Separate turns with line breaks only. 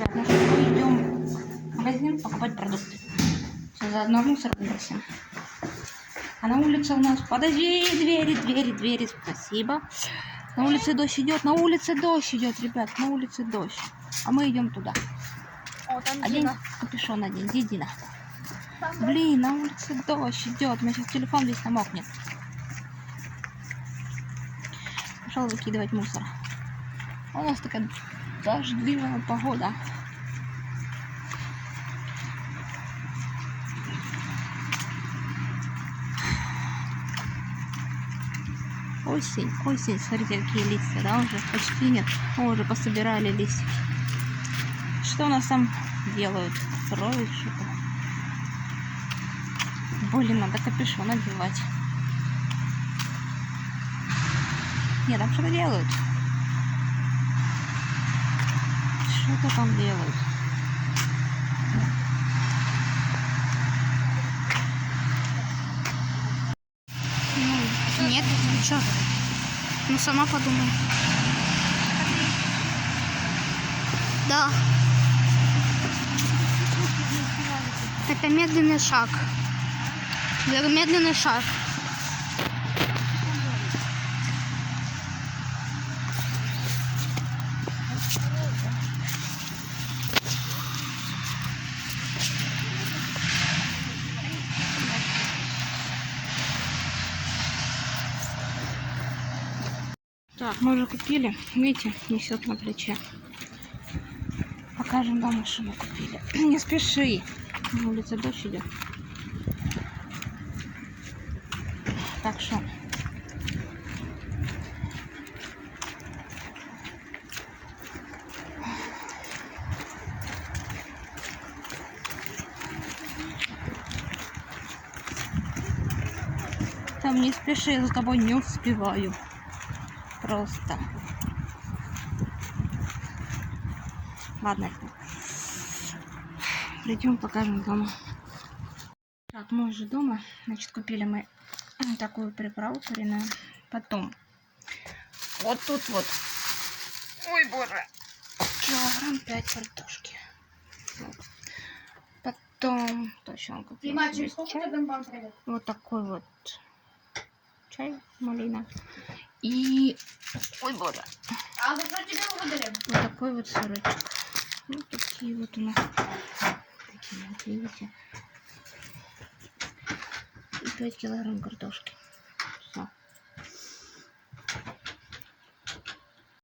ребят, ну что, идем в магазин покупать продукты. Все, заодно мусор вынесем. А на улице у нас... Подожди, двери, спасибо. На улице дождь идет, ребят, на улице дождь. А мы идем туда.
О, там
одень капюшон, иди, Дина. Блин, на улице дождь идет, у меня сейчас телефон весь намокнет. Пошел выкидывать мусор. А у нас такая дождливая погода. Осень, смотрите, какие листья, да, уже почти нет. О, уже пособирали листики. Что у нас там делают? Строят что-то. Блин, надо капюшон одевать. Нет, там что-то делают. Что-то там делают. Ну, нет, ничего. Ну, сама подумай. Да. Это медленный шаг. Медленный шаг. Так, мы уже купили. Видите, несет на плече. Покажем вам, что мы купили. Не спеши. На улице дождь идет. Так что. Там не спеши, я за тобой не успеваю. Просто. Ладно. Придем, покажем дома. Так, мы уже дома. Значит, купили мы такую приправу куриную. Потом. Вот тут вот. Ой, боже. Килограмм 5 картошки. Вот. Потом. Точно купили. Вот такой вот чай, малина. И... Ой, боже.
А за что тебя выдали?
Вот такой вот сырочек. Вот такие вот у нас. Такие вот, видите. И 5 килограмм картошки.